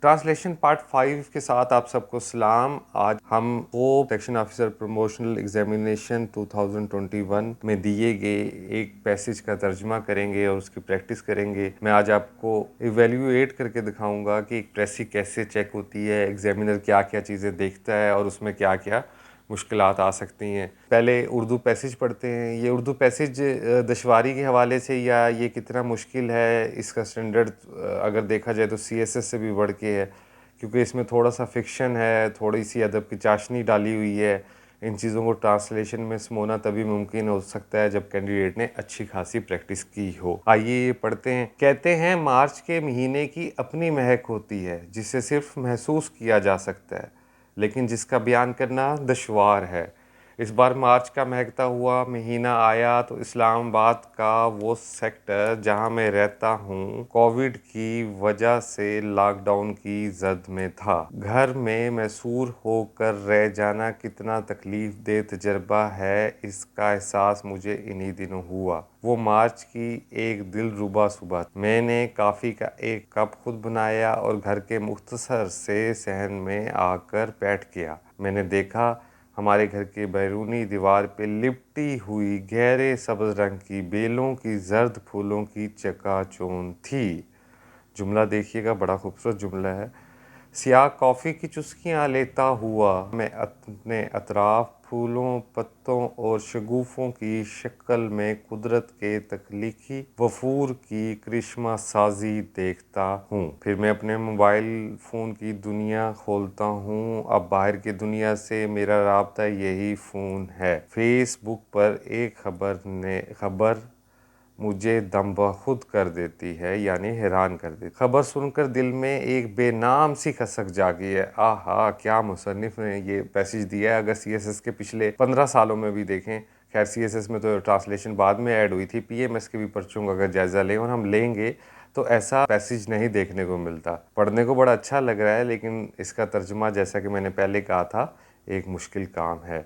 Translation part 5 के साथ आप सबको सलाम। आज हम वो सेक्शन ऑफिसर प्रमोशनल एग्जामिनेशन 2021 में दिए गए एक पैसेज का तर्जमा करेंगे और उसकी प्रैक्टिस करेंगे। मैं आज आपको इवेल्युएट करके दिखाऊंगा कि एक प्रेसी कैसे चेक होती है, एग्जामिनर क्या क्या चीज़ें देखता है और उसमें क्या क्या मुश्किलात आ सकती हैं। पहले उर्दू पैसेज पढ़ते हैं। ये उर्दू पैसेज दुश्वारी के हवाले से या ये कितना मुश्किल है, इसका स्टैंडर्ड अगर देखा जाए तो सीएसएस से भी बढ़ के है, क्योंकि इसमें थोड़ा सा फिक्शन है, थोड़ी सी अदब की चाशनी डाली हुई है। इन चीज़ों को ट्रांसलेशन में समोना तभी मुमकिन हो सकता है जब कैंडिडेट ने अच्छी खासी प्रैक्टिस की हो। आइए ये पढ़ते हैं। कहते हैं मार्च के महीने की अपनी महक होती है जिसे सिर्फ महसूस किया जा सकता है, लेकिन जिसका बयान करना दुश्वार है। इस बार मार्च का महकता हुआ महीना आया तो इस्लामाबाद का वो सेक्टर जहां मैं रहता हूं कोविड की वजह से लॉकडाउन की जद में था। घर में मैसूर होकर रह जाना कितना तकलीफ दे तजर्बा है, इसका एहसास मुझे इन्हीं दिनों हुआ। वो मार्च की एक दिलरुबा सुबह मैंने कॉफ़ी का एक कप खुद बनाया और घर के मुख्तसर से सहन में आकर बैठ गया। मैंने देखा हमारे घर के बैरूनी दीवार पे लिपटी हुई गहरे सब्ज रंग की बेलों की जर्द फूलों की चकाचौंध थी। जुमला देखिएगा, बड़ा खूबसूरत जुमला है। सियाह कॉफ़ी की चुस्कियाँ लेता हुआ मैं अपने अतराफ फूलों, पत्तों और शगुफ़ों की शक्ल में कुदरत के तख्लीकी वफूर की करिश्मा साजी देखता हूँ। फिर मैं अपने मोबाइल फ़ोन की दुनिया खोलता हूँ। अब बाहर की दुनिया से मेरा राब्ता यही फ़ोन है। फेसबुक पर एक खबर मुझे दम बखुद कर देती है, यानी हैरान कर देती। खबर सुनकर दिल में एक बेनाम सी कसक जागी है। आहा, क्या मुसन्निफ ने ये पैसेज दिया है। अगर सीएसएस के पिछले 15 सालों में भी देखें, खैर सीएसएस में तो ट्रांसलेशन बाद में ऐड हुई थी, पीएमएस के भी पर्चों का अगर जायज़ा लें और हम लेंगे तो ऐसा पैसेज नहीं देखने को मिलता। पढ़ने को बड़ा अच्छा लग रहा है, लेकिन इसका तर्जुमा जैसा कि मैंने पहले कहा था, एक मुश्किल काम है।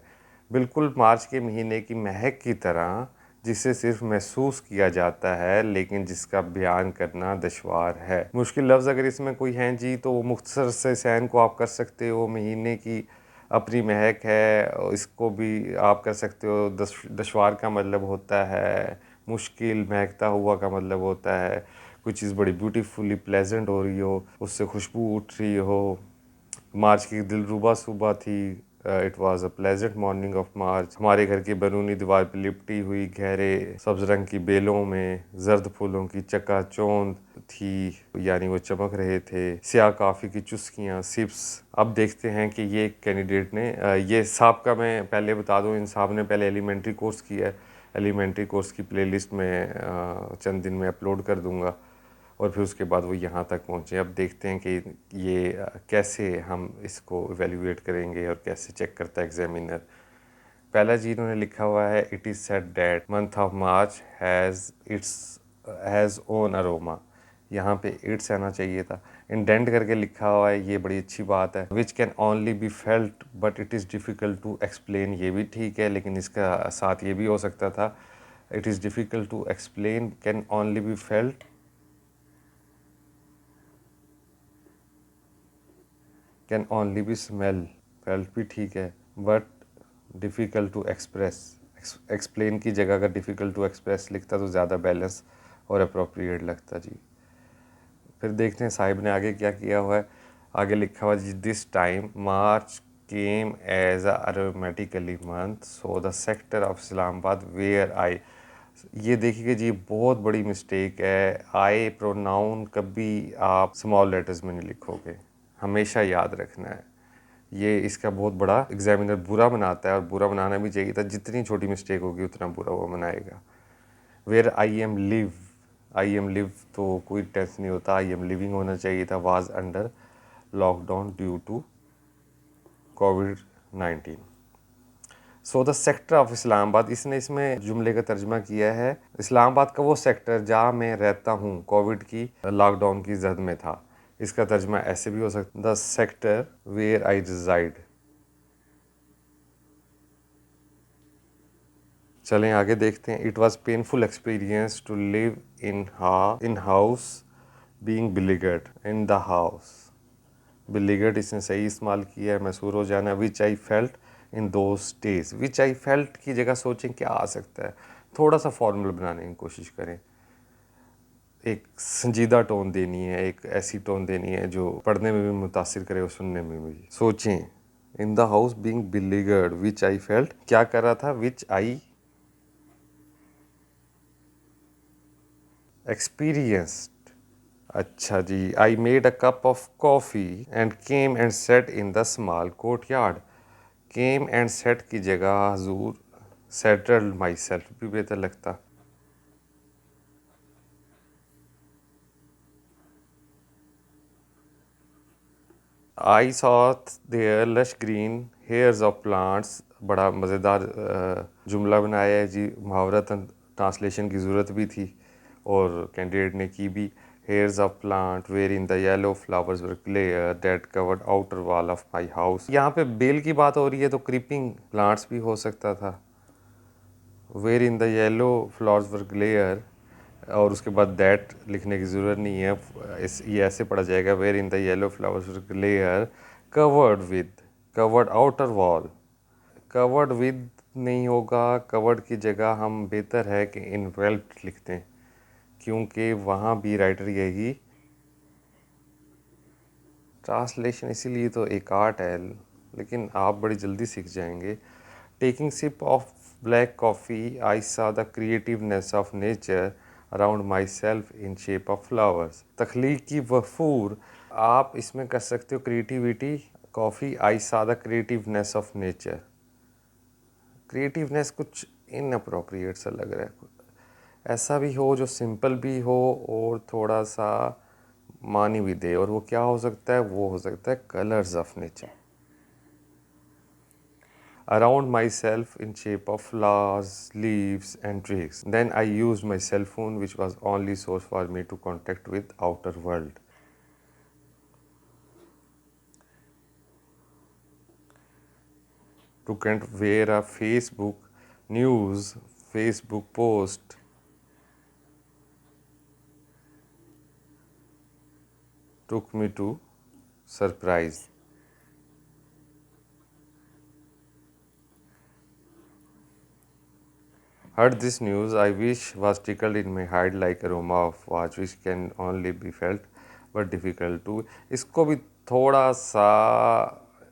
बिल्कुल मार्च के महीने की महक की तरह, जिसे सिर्फ महसूस किया जाता है लेकिन जिसका बयान करना दुश्वार है। मुश्किल लफ्ज़ अगर इसमें कोई हैं जी तो वो मुख्तसर से सहन को आप कर सकते हो। महीने की अपनी महक है, इसको भी आप कर सकते हो। दुश्वार का मतलब होता है मुश्किल, महकता हुआ का मतलब होता है कोई चीज़ बड़ी ब्यूटीफुली प्लेजेंट हो रही हो, उससे खुशबू उठ रही हो। मार्च की दिलरुबा सुबह थी। It was a pleasant morning of March. हमारे घर की बैरूनी दीवार पर लिपटी हुई गहरे सब्ज रंग की बेलों में जर्द फूलों की चकाचौंध थी, यानी वो चमक रहे थे। स्याह काफ़ी की चुस्कियाँ, सिप्स। अब देखते हैं कि ये कैंडिडेट ने ये साहब का, मैं पहले बता दूं, इन साहब ने पहले एलिमेंट्री कोर्स किया है। एलिमेंट्री कोर्स की प्लेलिस्ट में चंद दिन में अपलोड कर दूंगा और फिर उसके बाद वो यहाँ तक पहुँचे। अब देखते हैं कि ये कैसे हम इसको इवेल्युएट करेंगे और कैसे चेक करता है एग्जामिनर। पहला जी इन्होंने लिखा हुआ है, it is said that month of March has own aroma. यहाँ पे इट्स आना चाहिए था, इंडेंट करके लिखा हुआ है, ये बड़ी अच्छी बात है। Which can only be felt but it is difficult to explain, ये भी ठीक है, लेकिन इसका साथ ये भी हो सकता था, it is difficult to explain, can only be felt, can only be smell, felt भी ठीक है, but difficult to express, explain की जगह अगर डिफ़िकल्ट टू एक्सप्रेस लिखता तो ज़्यादा बैलेंस और अप्रोप्रिएट लगता जी। फिर देखते हैं साहिब ने आगे क्या किया हुआ है। आगे लिखा हुआ जी, this time March came as aromatically month so the sector of Islamabad where I. ये देखिए जी, बहुत बड़ी मिस्टेक है। आई प्रोनाउन कभी आप स्मॉल लेटर्स में नहीं लिखोगे, हमेशा याद रखना है। ये इसका बहुत बड़ा एग्जामिनर बुरा बनाता है और बुरा बनाना भी चाहिए था। जितनी छोटी मिस्टेक होगी उतना बुरा वो बनाएगा। वेयर आई एम लिव तो कोई टेंस नहीं होता, आई एम लिविंग होना चाहिए था। Was under lockdown due to कोविड-19। So the sector of Islamabad, इसने इसमें जुमले का तर्जमा किया है, इस्लामाबाद का वो सेक्टर जहाँ मैं रहता हूँ कोविड की लॉकडाउन की जद में था। इसका तर्जमा ऐसे भी हो सकता, the sector where I resided. चलें आगे देखते हैं। It was painful experience to live in house being beleaguered in the house. Beleaguered इसने सही इस्तेमाल किया है, मैसूर हो जाना। Which I felt in those days, which I felt की जगह सोचें क्या आ सकता है, थोड़ा सा फॉर्मूला बनाने की कोशिश करें। एक संजीदा टोन देनी है, एक ऐसी टोन देनी है जो पढ़ने में भी मुतासिर करे और सुनने में भी। सोचें, in the house being beleaguered which I felt, क्या कर रहा था, विच आई एक्सपीरियंस्ड। अच्छा जी, I made a cup of coffee and came and sat in the small courtyard. Came and sat की जगह हजूर सेटल्ड माई सेल्फ भी बेहतर लगता। I saw there lush green hairs of plants. बड़ा मज़ेदार जुमला बनाया है जी, मुहावरतन ट्रांसलेशन की ज़रूरत भी थी और कैंडिडेट ने की भी। Hairs of plant where in the yellow flowers were clear that covered outer wall of my house. यहाँ पे बेल की बात हो रही है तो क्रीपिंग प्लांट्स भी हो सकता था। Where in the yellow flowers were glare, और उसके बाद दैट लिखने की ज़रूरत नहीं है, ये ऐसे पढ़ा जाएगा, where in the yellow flowers were glare covered with, covered outer wall. Covered with नहीं होगा, कवर्ड की जगह हम बेहतर है कि इन्वेल्प्ड लिखते हैं, क्योंकि वहाँ भी राइटर यही ट्रांसलेशन, इसीलिए तो एक आर्ट है, लेकिन आप बड़ी जल्दी सीख जाएंगे। Taking sip of black coffee I saw the creativeness of nature around myself in shape of flowers. तख्लीकी वफूर, आप इसमें कर सकते हो creativity. Coffee, I saw the creativeness of nature. Creativeness कुछ इनअप्रोप्रिएट सा लग रहा है, ऐसा भी हो जो सिंपल भी हो और थोड़ा सा मानी भी दे, और वो क्या हो सकता है, वो हो सकता है colours of nature. Around myself in shape of flowers, leaves and twigs. Then I used my cell phone, which was only source for me to contact with outer world. To where a Facebook news, Facebook post took me to surprise. Heard this news, I wish was tickled in my heart like aroma of watch which can only be felt but difficult to। इसको भी थोड़ा सा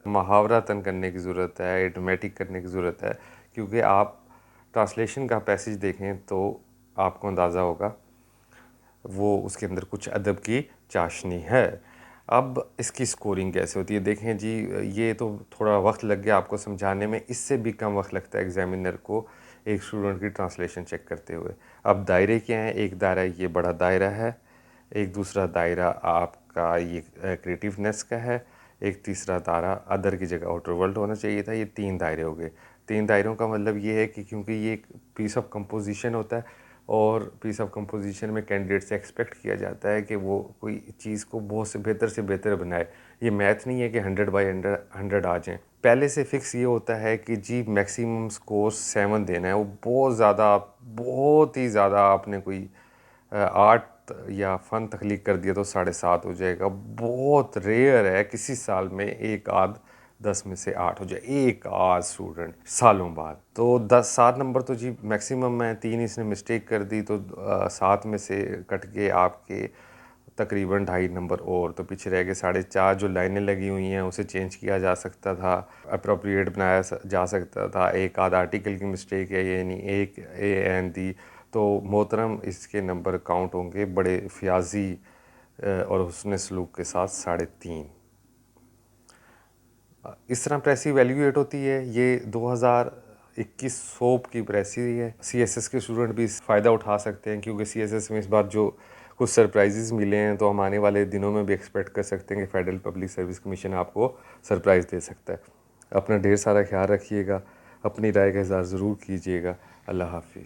मुहावरतन करने की ज़रूरत है, एडमेटिक करने की ज़रूरत है, क्योंकि आप ट्रांसलेशन का पैसेज देखें तो आपको अंदाज़ा होगा वो उसके अंदर कुछ अदब की चाशनी है। अब इसकी स्कोरिंग कैसे होती है देखें जी, ये तो थोड़ा वक्त लग गया आपको समझाने में, इससे भी कम वक्त लगता है एग्जामिनर को एक स्टूडेंट की ट्रांसलेशन चेक करते हुए। अब दायरे क्या हैं, एक दायरा ये बड़ा दायरा है, एक दूसरा दायरा आपका ये क्रिएटिवनेस का है, एक तीसरा दायरा अदर की जगह आउटर वर्ल्ड होना चाहिए था। ये 3 दायरे हो गए। 3 दायरों का मतलब ये है कि क्योंकि ये एक पीस ऑफ कंपोजिशन होता है और पीस ऑफ कंपोजिशन में कैंडिडेट से एक्सपेक्ट किया जाता है कि वो कोई चीज़ को बहुत से बेहतर बनाए। ये मैथ नहीं है कि 100/100 आ जाएँ। पहले से फिक्स ये होता है कि जी मैक्सिमम स्कोर 7 देना है। वो बहुत ही ज़्यादा आपने कोई आर्ट या फ़न तख्लीक कर दिया तो 7.5 हो जाएगा। बहुत रेयर है किसी साल में एक आध 10 में से 8 हो जाए, एक आध स्टूडेंट सालों बाद। तो 7 नंबर तो जी मैक्सिमम है, 3 इसने मिस्टेक कर दी तो 7 में से कट के आपके तकरीबन 2.5 नंबर और तो पीछे रह गए 4.5। जो लाइनें लगी हुई हैं उसे चेंज किया जा सकता था, अप्रोप्रिएट बनाया जा सकता था। एक आध आर्टिकल की मिस्टेक है, ये नहीं एक ए एन दी, तो मोहतरम इसके नंबर काउंट होंगे बड़े फ्याजी और हुस्न सलूक के साथ 3.5। इस तरह प्रेसी वैल्यूएट होती है। ये 2021 सोप की प्रेसी है। सीएसएस के स्टूडेंट भी इस फ़ायदा उठा सकते हैं, क्योंकि सीएसएस में इस बार जो कुछ सरप्राइजेज़ मिले हैं तो हम आने वाले दिनों में भी एक्सपेक्ट कर सकते हैं कि फेडरल पब्लिक सर्विस कमीशन आपको सरप्राइज़ दे सकता है। अपना ढेर सारा ख्याल रखिएगा, अपनी राय का इज़हार ज़रूर कीजिएगा। अल्लाह हाफिज़।